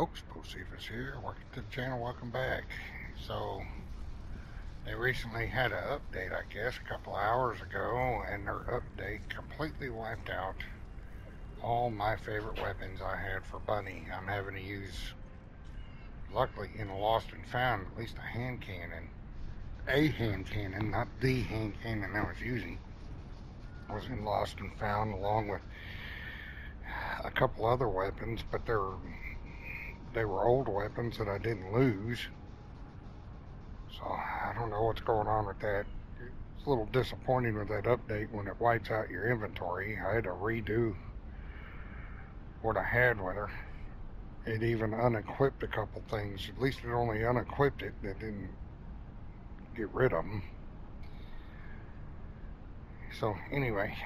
Folks, Bocephus here. Welcome to the channel. Welcome back. So, they recently had an update, I guess, a couple of hours ago, and their update completely wiped out all my favorite weapons I had for Bunny. I'm having to use, luckily, in the Lost and Found, at least a hand cannon. A hand cannon, not the hand cannon I was using. I was in Lost and Found along with a couple other weapons, but they were old weapons that I didn't lose. So I don't know what's going on with that. It's a little disappointing with that update when it wipes out your inventory. I had to redo what I had with her. It even unequipped a couple things. At least it only unequipped it. It didn't get rid of them. So anyway,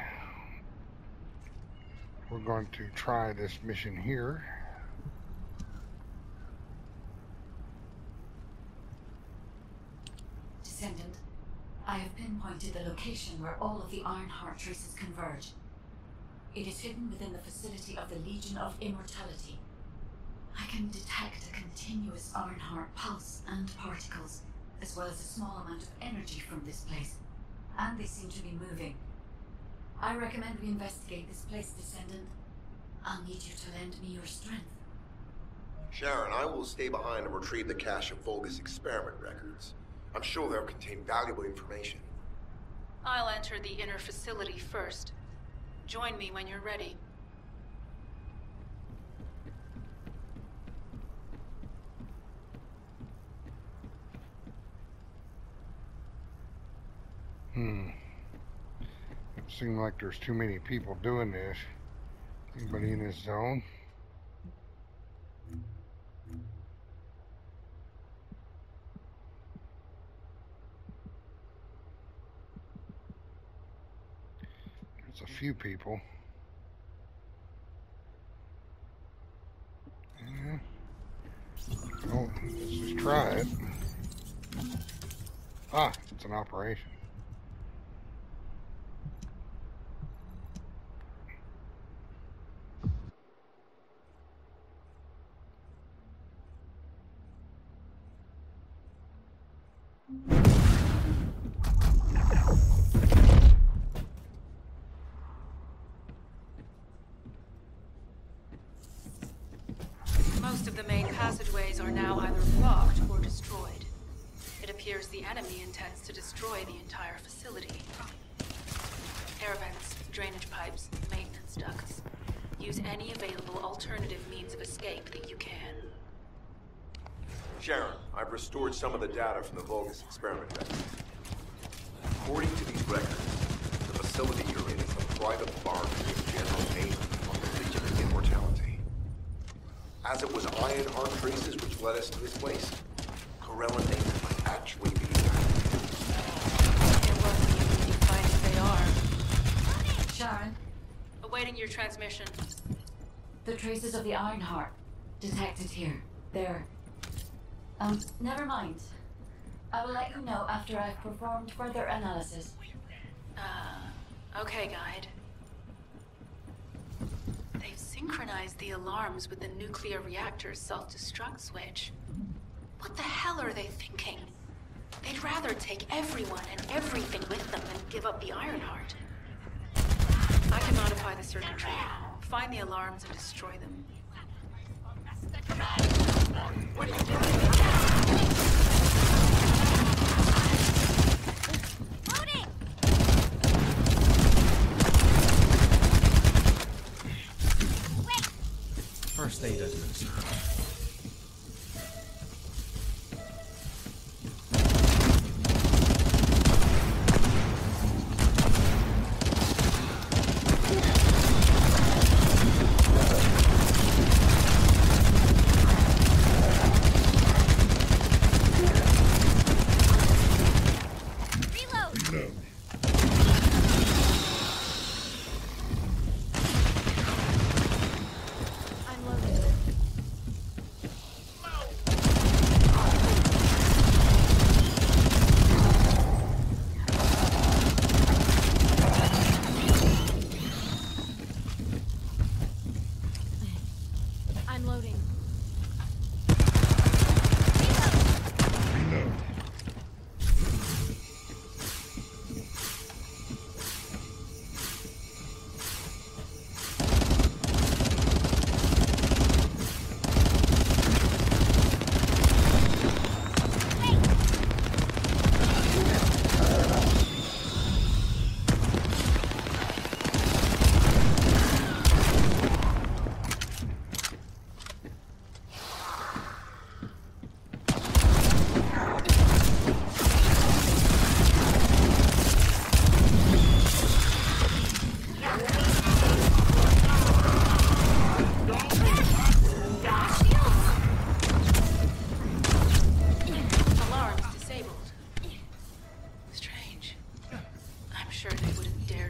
we're going to try this mission here. Descendant, I have pinpointed the location where all of the Ironheart traces converge. It is hidden within the facility of the Legion of Immortality. I can detect a continuous Ironheart pulse and particles, as well as a small amount of energy from this place, and they seem to be moving. I recommend we investigate this place, Descendant. I'll need you to lend me your strength. Sharon, I will stay behind and retrieve the cache of Vulgus experiment records. I'm sure they'll contain valuable information. I'll enter the inner facility first. Join me when you're ready. It seems like there's too many people doing this. Anybody in this zone? There's a few people. Yeah. Oh, let's just try it. Ah, it's an operation. Most of the main passageways are now either blocked or destroyed. It appears the enemy intends to destroy the entire facility. Air vents, drainage pipes, maintenance ducts. Use any available alternative means of escape that you can. Sharon, I've restored some of the data from the Vulgus experiment records. According to these records, the facility you're in is a private barn named General Name on the Legion of Immortality. As it was Ironheart traces which led us to this place, Corella Name might actually be there. It wasn't even defined they are. Sharon, Awaiting your transmission. the traces of the Ironheart detected here. They're... never mind. I will let you know after I've performed further analysis. Okay, Guide. They've synchronized the alarms with the nuclear reactor's self-destruct switch. What the hell are they thinking? They'd rather take everyone and everything with them than give up the Ironheart. I can modify the circuitry, find the alarms and destroy them. What are you doing? First aid administered.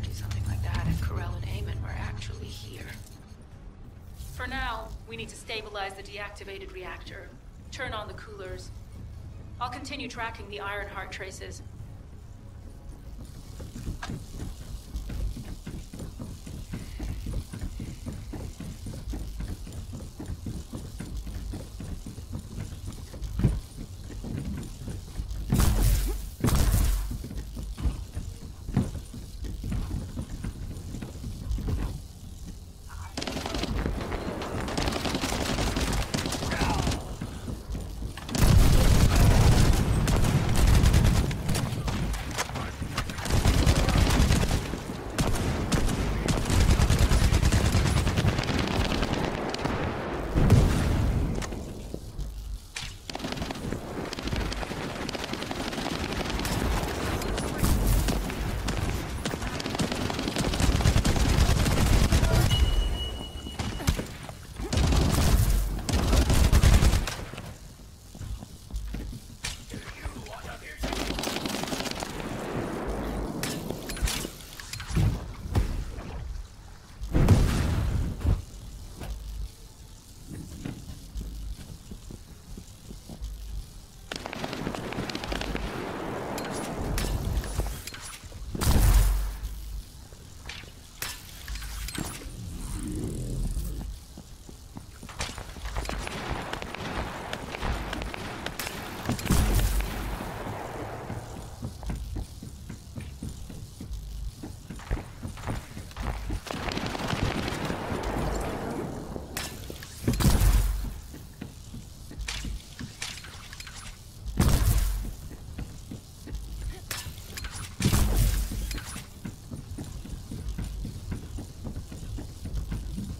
do something like that if Corell and Eamon were actually here. For now, we need to stabilize the deactivated reactor, turn on the coolers. I'll continue tracking the Ironheart traces.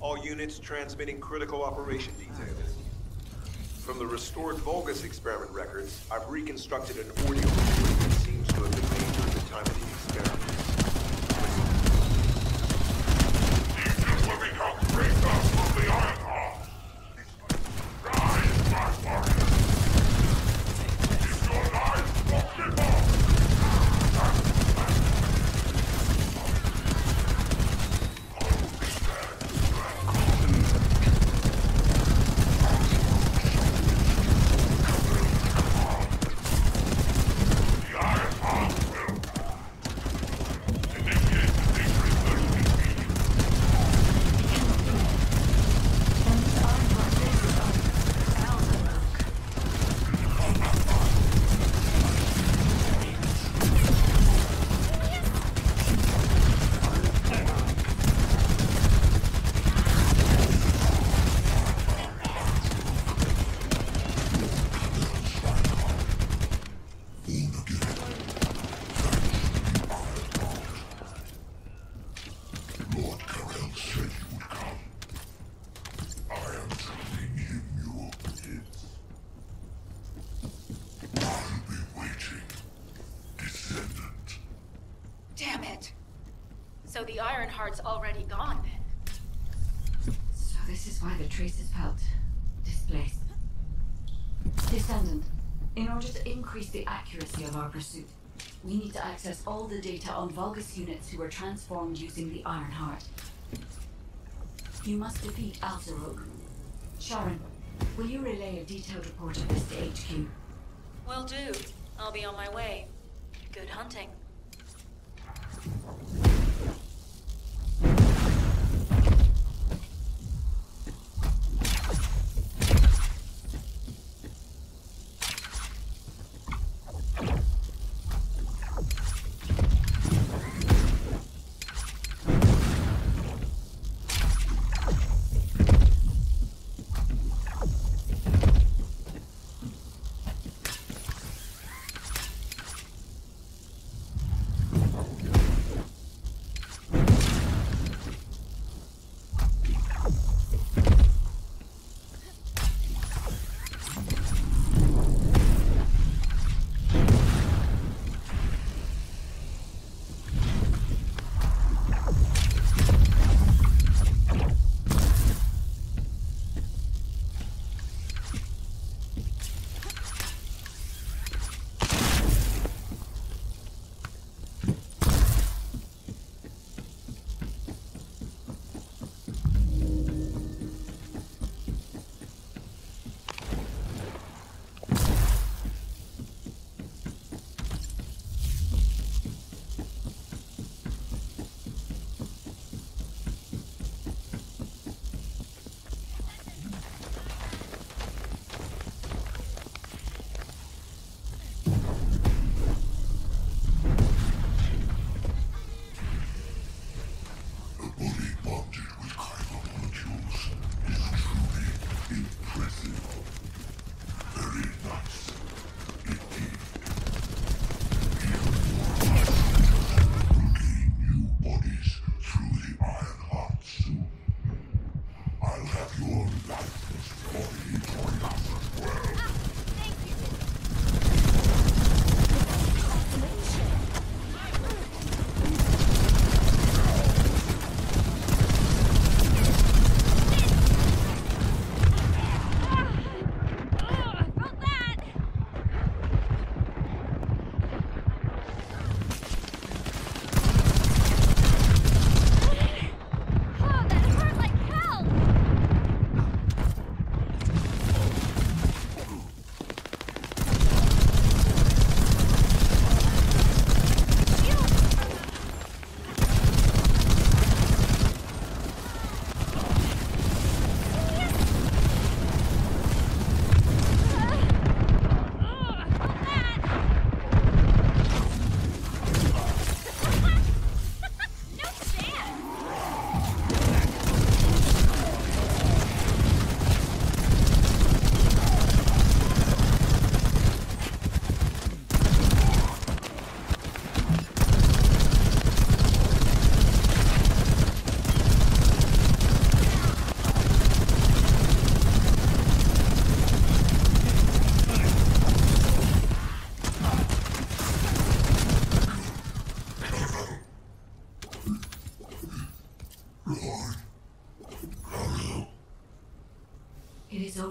All units transmitting critical operation details. From the restored Vulgus experiment records, I've reconstructed an audio recording that seems to have been made during the time of the experiments. He's just looking how great us from the Ironheart. Rise, my warrior. If your life walk before. So the Ironheart's already gone, then? So this is why the traces felt displaced. Descendant, in order to increase the accuracy of our pursuit, we need to access all the data on Vulgus units who were transformed using the Ironheart. You must defeat Alzarog. Sharon, will you relay a detailed report of this to HQ? Will do. I'll be on my way. Good hunting.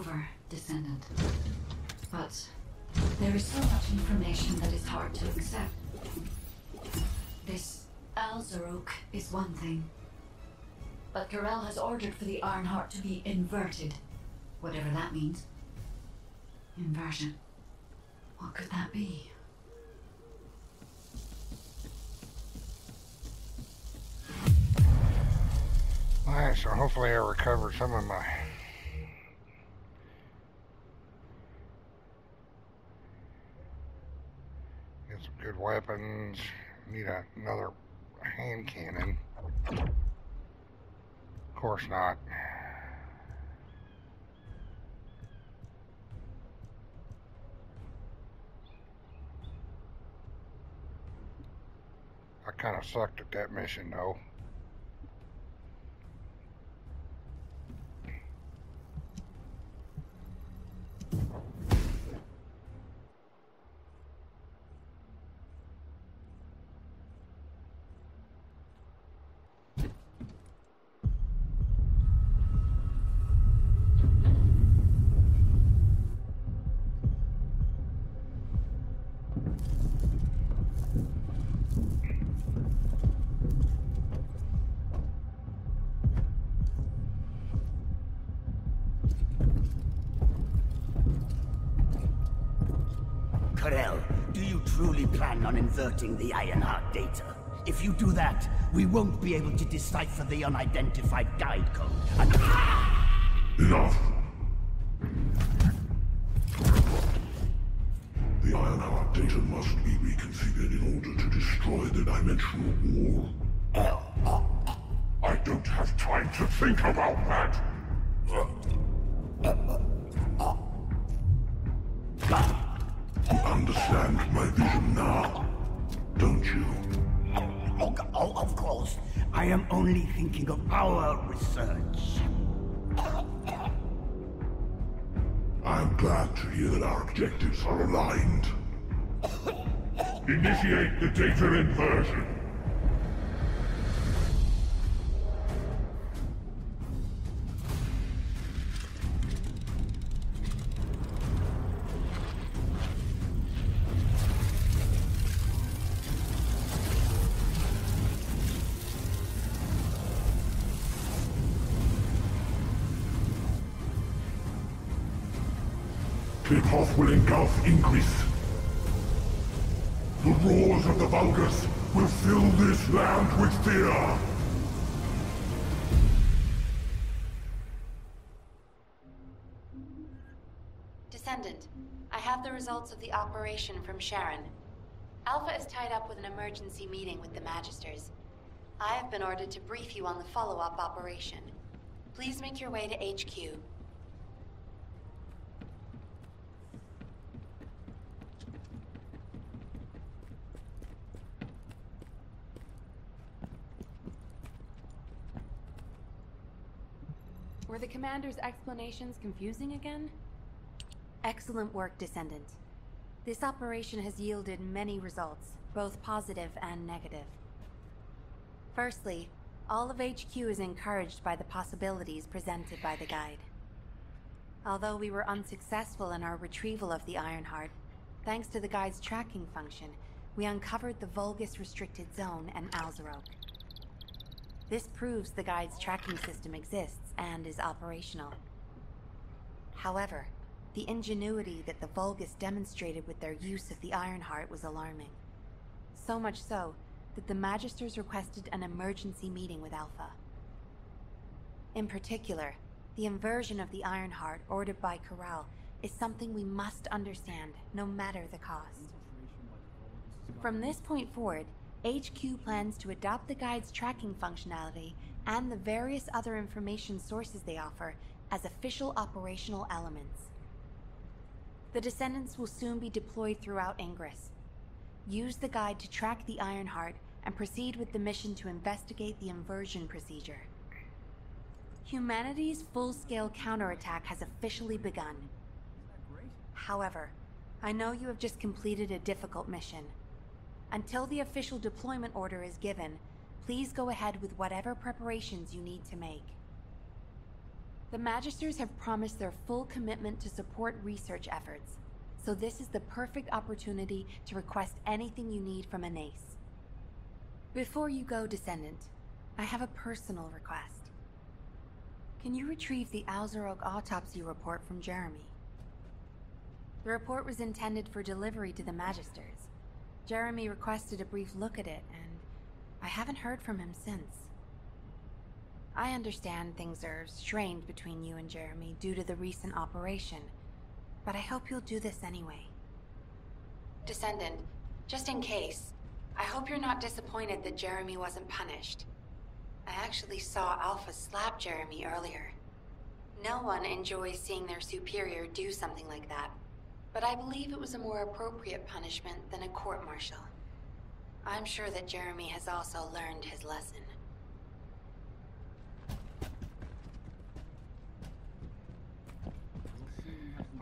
over, Descendant. But there is so much information that is hard to accept. This Alzarok is one thing. But Corel has ordered for the Ironheart to be inverted. Whatever that means. Inversion. What could that be? Alright, so hopefully I recovered some of my... Get some good weapons. Need another hand cannon. Of course not. I kind of sucked at that mission though. Corel, do you truly plan on inverting the Ironheart data? If you do that, we won't be able to decipher the unidentified guide code. And... Enough! The Ironheart data must be reconfigured in order to destroy the dimensional wall. I don't have time to think about that! You understand my vision now, don't you? Oh, of course. I am only thinking of our research. I'm glad to hear that our objectives are aligned. Initiate the data inversion. Clip-off will engulf Ingress. The roars of the Vulgus will fill this land with fear. Descendant, I have the results of the operation from Sharon. Alpha is tied up with an emergency meeting with the Magisters. I have been ordered to brief you on the follow-up operation. Please make your way to HQ. Were the Commander's explanations confusing again? Excellent work, Descendant. This operation has yielded many results, both positive and negative. Firstly, all of HQ is encouraged by the possibilities presented by the guide. Although we were unsuccessful in our retrieval of the Ironheart, thanks to the guide's tracking function, we uncovered the Vulgus restricted zone and Alzarok. This proves the guide's tracking system exists and is operational. However, the ingenuity that the Vulgus demonstrated with their use of the Ironheart was alarming. So much so that the Magisters requested an emergency meeting with Alpha. In particular, the inversion of the Ironheart ordered by Corel is something we must understand, no matter the cost. From this point forward, HQ plans to adopt the guide's tracking functionality and the various other information sources they offer as official operational elements. The Descendants will soon be deployed throughout Ingress. Use the guide to track the Ironheart and proceed with the mission to investigate the inversion procedure. Humanity's full-scale counterattack has officially begun. However, I know you have just completed a difficult mission. Until the official deployment order is given, please go ahead with whatever preparations you need to make. The Magisters have promised their full commitment to support research efforts, so this is the perfect opportunity to request anything you need from Anais. Before you go, Descendant, I have a personal request. Can you retrieve the Alzarok autopsy report from Jeremy? The report was intended for delivery to the Magisters. Jeremy requested a brief look at it, and I haven't heard from him since. I understand things are strained between you and Jeremy due to the recent operation, but I hope you'll do this anyway. Descendant, just in case, I hope you're not disappointed that Jeremy wasn't punished. I actually saw Alpha slap Jeremy earlier. No one enjoys seeing their superior do something like that, but I believe it was a more appropriate punishment than a court-martial. I'm sure that Jeremy has also learned his lesson.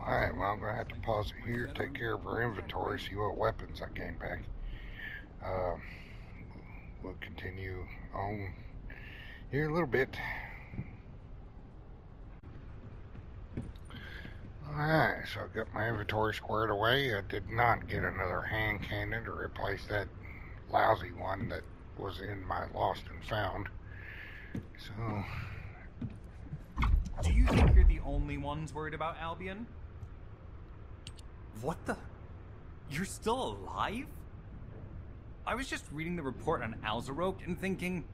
Alright, well, I'm going to have to pause it here, take care of our inventory, see what weapons I came back. We'll continue on here a little bit. Alright, so I got my inventory squared away. I did not get another hand cannon to replace that lousy one that was in my lost and found. So... Do you think you're the only ones worried about Albion? What the? You're still alive? I was just reading the report on Alzarok and thinking,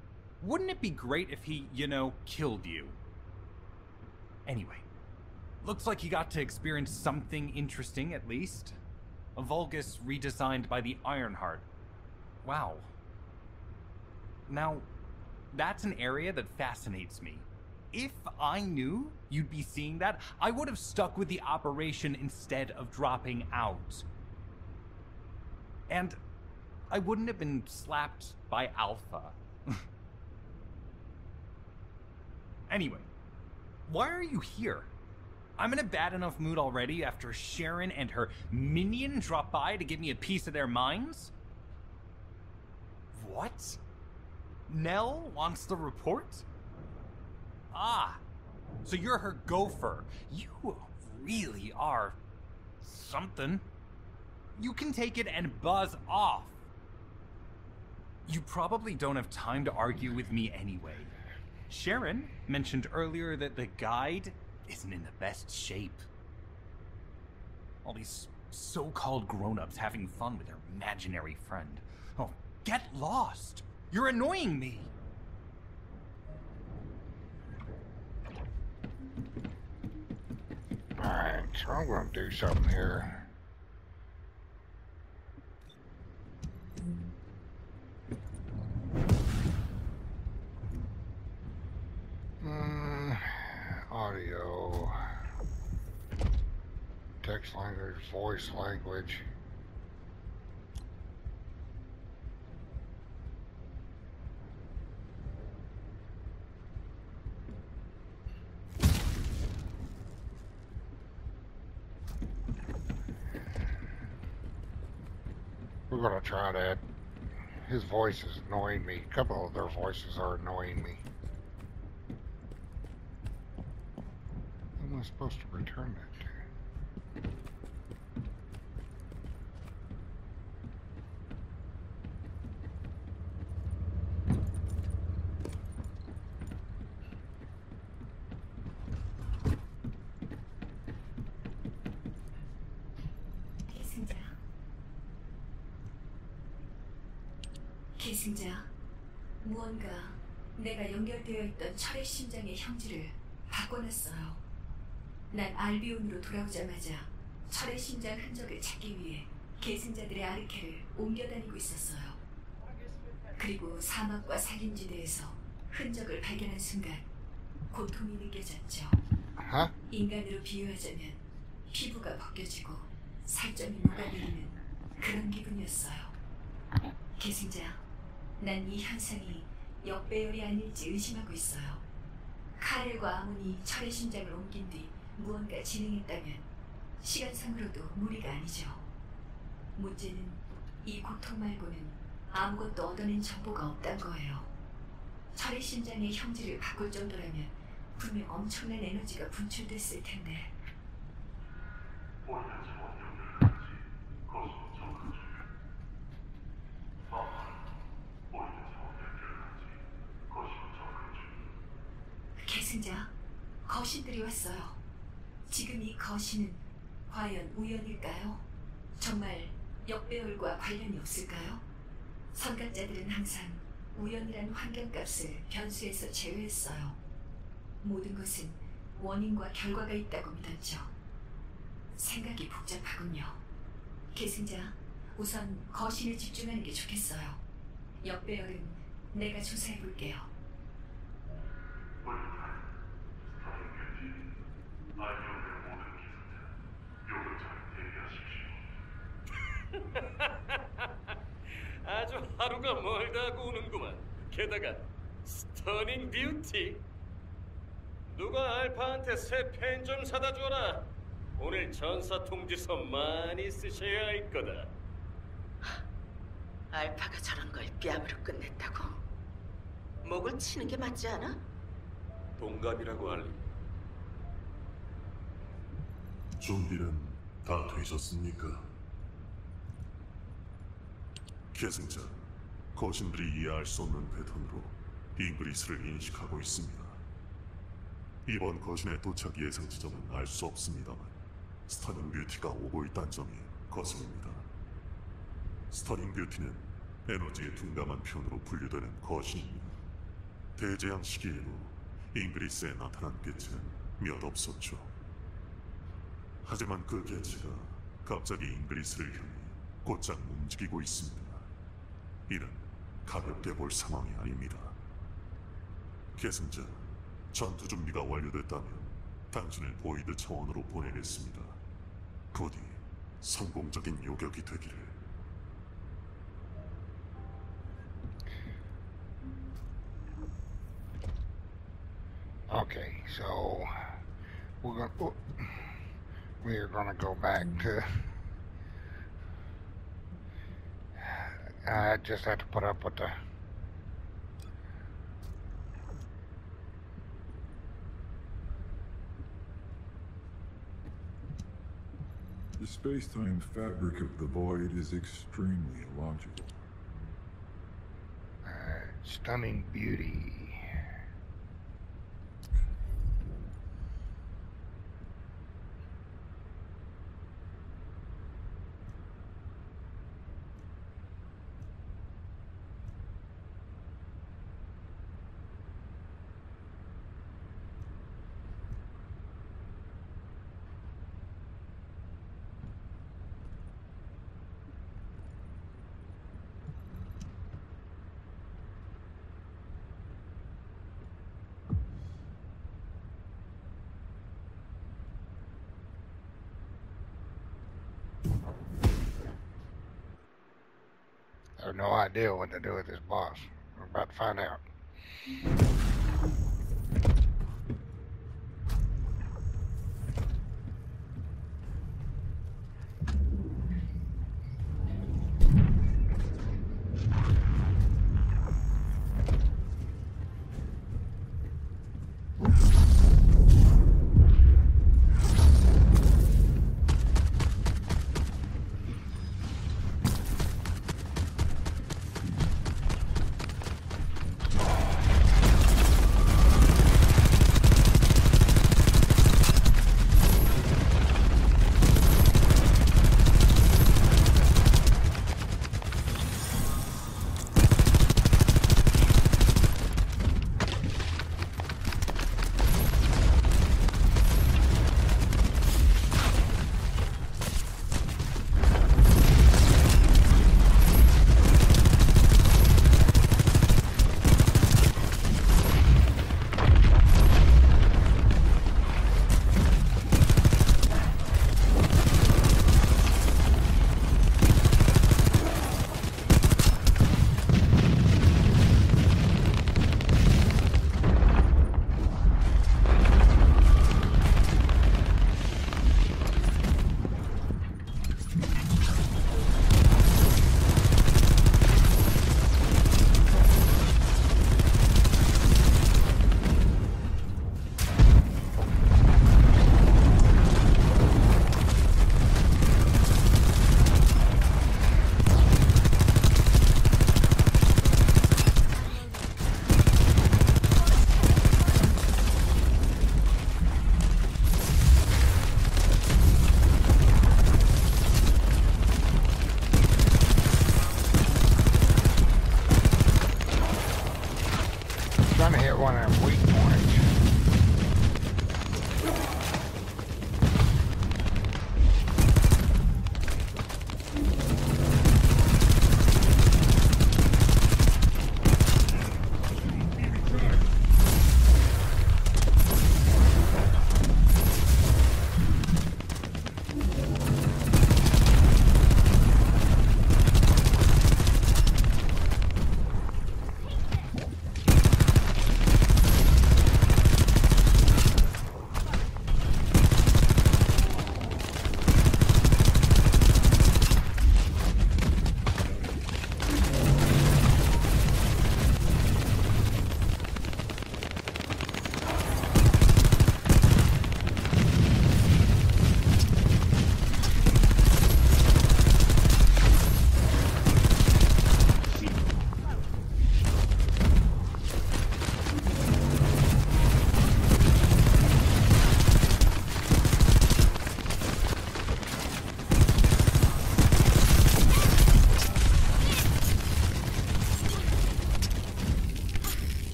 wouldn't it be great if he, killed you? Anyway, looks like you got to experience something interesting at least. A Vulgus redesigned by the Ironheart. Wow. Now, that's an area that fascinates me. If I knew you'd be seeing that, I would have stuck with the operation instead of dropping out. And I wouldn't have been slapped by Alpha. Anyway, why are you here? I'm in a bad enough mood already after Sharon and her minion drop by to give me a piece of their minds? What? Nell wants the report? Ah, so you're her gopher. You really are something. You can take it and buzz off. You probably don't have time to argue with me anyway. Sharon mentioned earlier that the guide isn't in the best shape. All these so-called grown-ups having fun with their imaginary friend. Oh, get lost! You're annoying me! Alright, so I'm going to do something here. Audio, text language, voice language. We're going to try that. His voice is annoying me. A couple of their voices are annoying me. How am I supposed to return that to? 계승자, 무언가 내가 연결되어 있던 철의 심장의 형질을 바꿔놨어요. 난 알비온으로 돌아오자마자 철의 심장 흔적을 찾기 위해 계승자들의 아르케를 옮겨다니고 있었어요. 그리고 사막과 산림지대에서 흔적을 발견한 순간 고통이 느껴졌죠. 인간으로 비유하자면 피부가 벗겨지고 살점이 녹아내리는 그런 기분이었어요. 계승자, 난 이 현상이 역배열이 아닐지 의심하고 있어요. 카렐과 아몬이 철의 심장을 옮긴 뒤 무언가 진행했다면 시간상으로도 무리가 아니죠. 문제는 이 고통 말고는 아무것도 얻어낸 정보가 없단 거예요. 철의 심장의 형질을 바꿀 정도라면 분명 엄청난 에너지가 분출됐을 텐데. 계승자, 거신들이 왔어요. 지금 이 거신은 과연 우연일까요? 정말 역배열과 관련이 없을까요? 선각자들은 항상 우연이란 환경값을 변수에서 제외했어요. 모든 것은 원인과 결과가 있다고 믿었죠. 생각이 복잡하군요. 계승자, 우선 거신에 집중하는 게 좋겠어요. 역배열은 내가 조사해볼게요. 아주 하루가 멀다고 오는구만. 게다가 스터닝 뷰티. 누가 알파한테 새 펜 좀 사다 줘라. 오늘 전사 통지서 많이 쓰셔야 할 거다. 알파가 저런 걸 뺨으로 끝냈다고? 목을 치는 게 맞지 않아? 동갑이라고 알리. 준비는 다 되셨습니까? 계승자, 거신들이 이해할 수 없는 패턴으로 잉그리스를 인식하고 있습니다. 이번 거신의 도착 예상 지점은 알 수 없습니다만 스터닝 뷰티가 오고 있다는 점이 거슬립니다. 스터닝 뷰티는 에너지의 둔감한 편으로 분류되는 거신입니다. 대재앙 시기에도 잉그리스에 나타난 개체는 몇 없었죠. 하지만 그 개체가 갑자기 잉그리스를 향해 곧장 움직이고 있습니다. 이는 가볍게 볼 상황이 아닙니다. 계승자, 전투 준비가 완료됐다면 당신을 보이드 차원으로 보내겠습니다. 부디 성공적인 요격이 되기를. Okay, so we're gonna go back to. I just have to put up with the. The space-time fabric of the void is extremely illogical. Stunning beauty. I have no idea what to do with this boss. We're about to find out. trying to hit one of them weak points.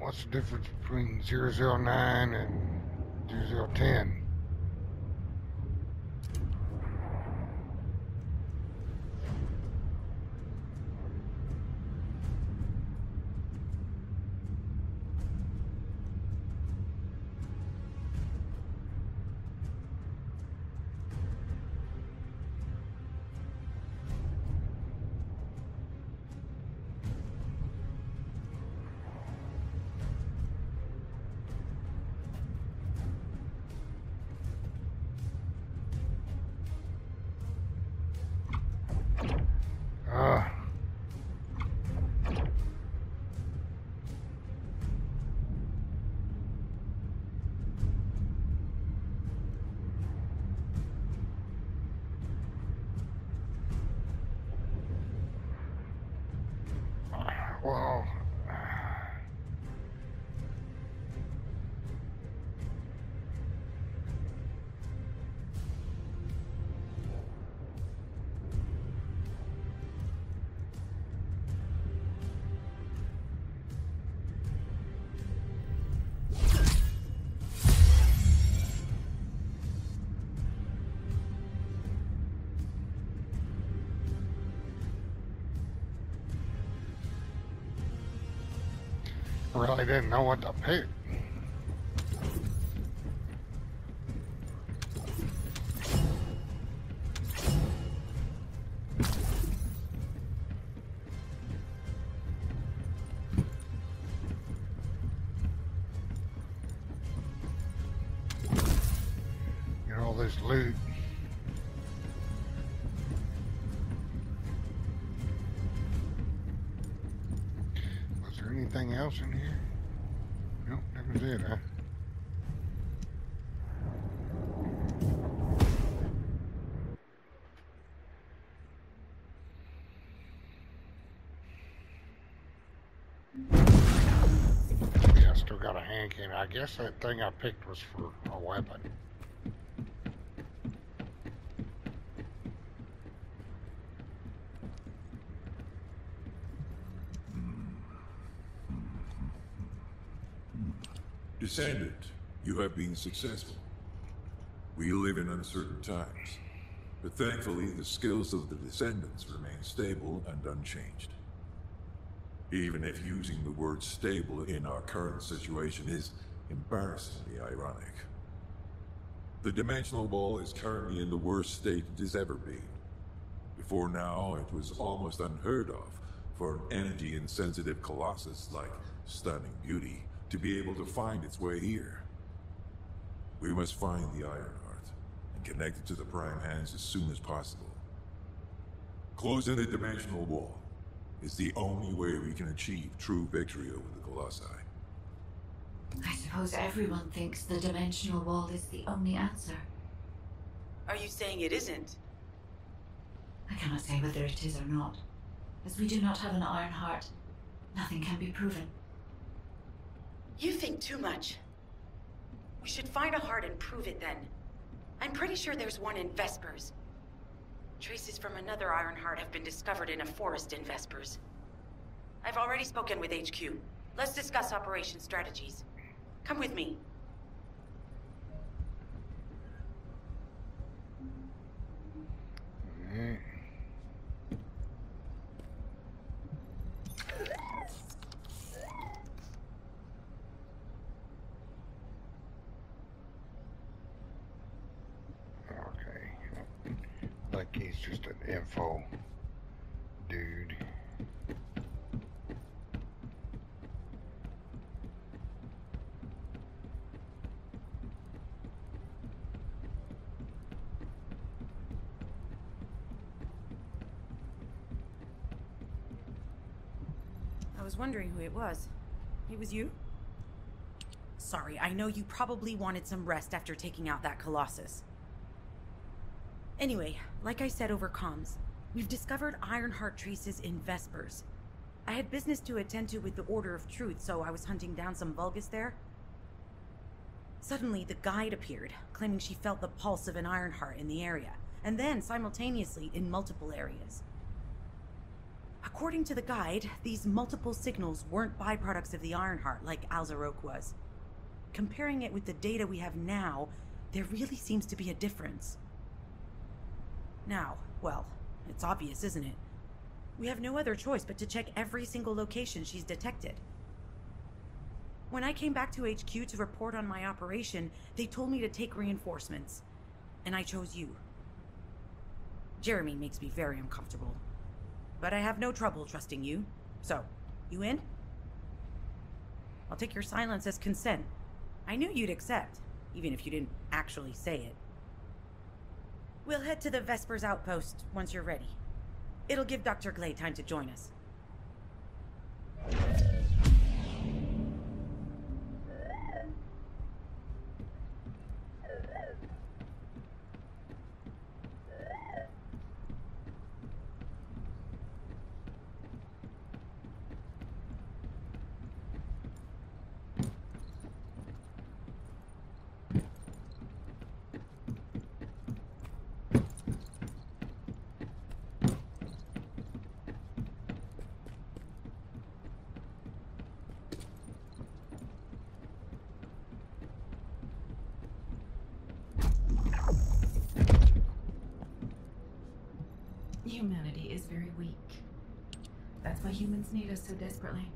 What's the difference between 009 and 0010? Well, I really didn't know what to pick. Get all this loot. Was there anything else in here? Nope, that was it, huh? Yeah, I still got a hand cannon. I guess that thing I picked was for a weapon. Descendant, you have been successful. We live in uncertain times, but thankfully the skills of the Descendants remain stable and unchanged. Even if using the word stable in our current situation is embarrassingly ironic. The dimensional wall is currently in the worst state it has ever been. Before now, it was almost unheard of for an energy-insensitive colossus like Stunning Beauty to be able to find its way here. We must find the Ironheart and connect it to the Prime Hands as soon as possible. Closing the dimensional wall is the only way we can achieve true victory over the Colossi. I suppose everyone thinks the dimensional wall is the only answer. Are you saying it isn't? I cannot say whether it is or not. As we do not have an Ironheart, nothing can be proven. You think too much. We should find a heart and prove it then. I'm pretty sure there's one in Vespers. Traces from another Ironheart have been discovered in a forest in Vespers. I've already spoken with HQ. Let's discuss operation strategies. Come with me. Like he's just an info dude. I was wondering who it was. It was you? Sorry, I know you probably wanted some rest after taking out that Colossus. Anyway, like I said over comms, we've discovered Ironheart traces in Vespers. I had business to attend to with the Order of Truth, so I was hunting down some Vulgus there. Suddenly, the guide appeared, claiming she felt the pulse of an Ironheart in the area, and then, simultaneously, in multiple areas. A According to the guide, these multiple signals weren't byproducts of the Ironheart like Alzarok was. Comparing it with the data we have now, there really seems to be a difference. Now, well, it's obvious, isn't it? We have no other choice but to check every single location she's detected. When I came back to HQ to report on my operation, they told me to take reinforcements. And I chose you. Jeremy makes me very uncomfortable. But I have no trouble trusting you. So, you in? I'll take your silence as consent. I knew you'd accept, even if you didn't actually say it. We'll head to the Vespers outpost once you're ready. It'll give Dr. Glade time to join us. Humanity is very weak. That's why humans need us so desperately.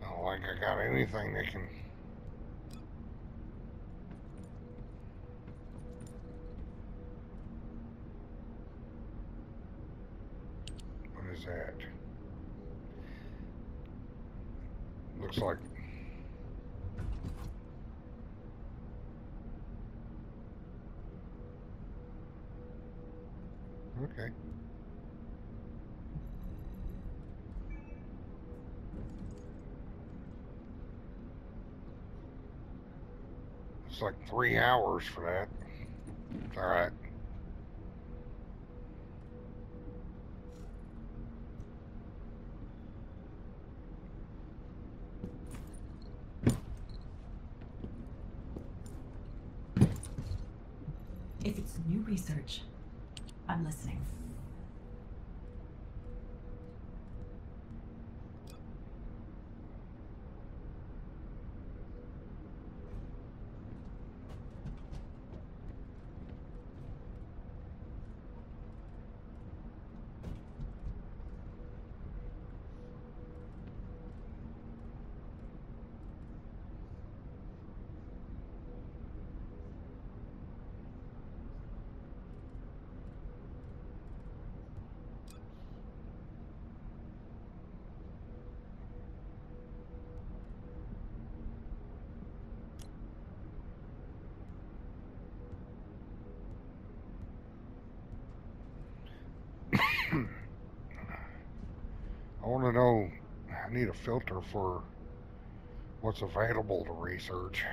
Not like I got anything that can... What is that? Looks like... Okay. It's like 3 hours for that. It's alright. If it's new research, I'm listening. I want to know, I need a filter for what's available to research.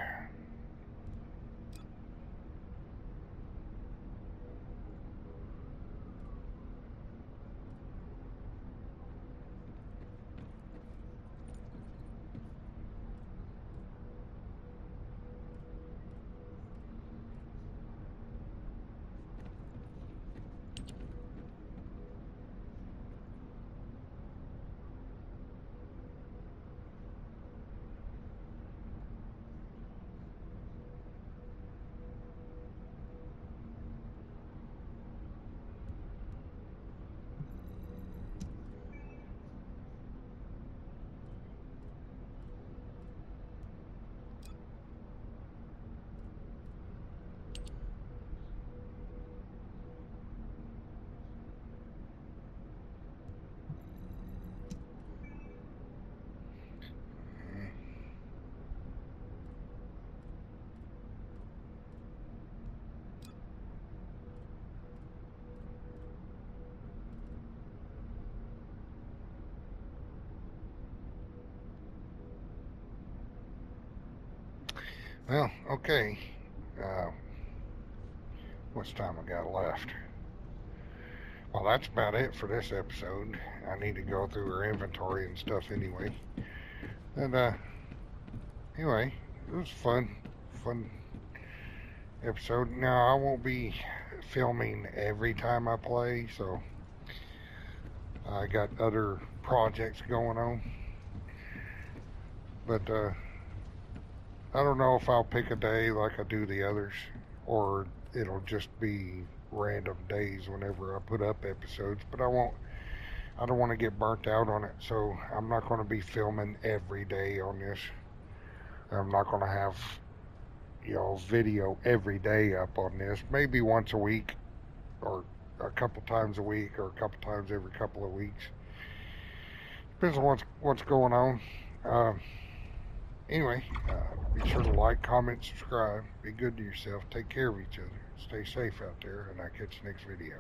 Well, okay. What's time I got left? Well, that's about it for this episode. I need to go through her inventory and stuff anyway. And, anyway, it was fun episode. Now, I won't be filming every time I play, so I got other projects going on. But, I don't know if I'll pick a day like I do the others, or it'll just be random days whenever I put up episodes, but I don't want to get burnt out on it, so I'm not going to be filming every day on this. I'm not going to have, video every day up on this. Maybe once a week, or a couple times a week, or a couple times every couple of weeks. Depends on what's going on. Anyway, be sure to like, comment, subscribe. Be good to yourself. Take care of each other. Stay safe out there, and I'll catch you next video.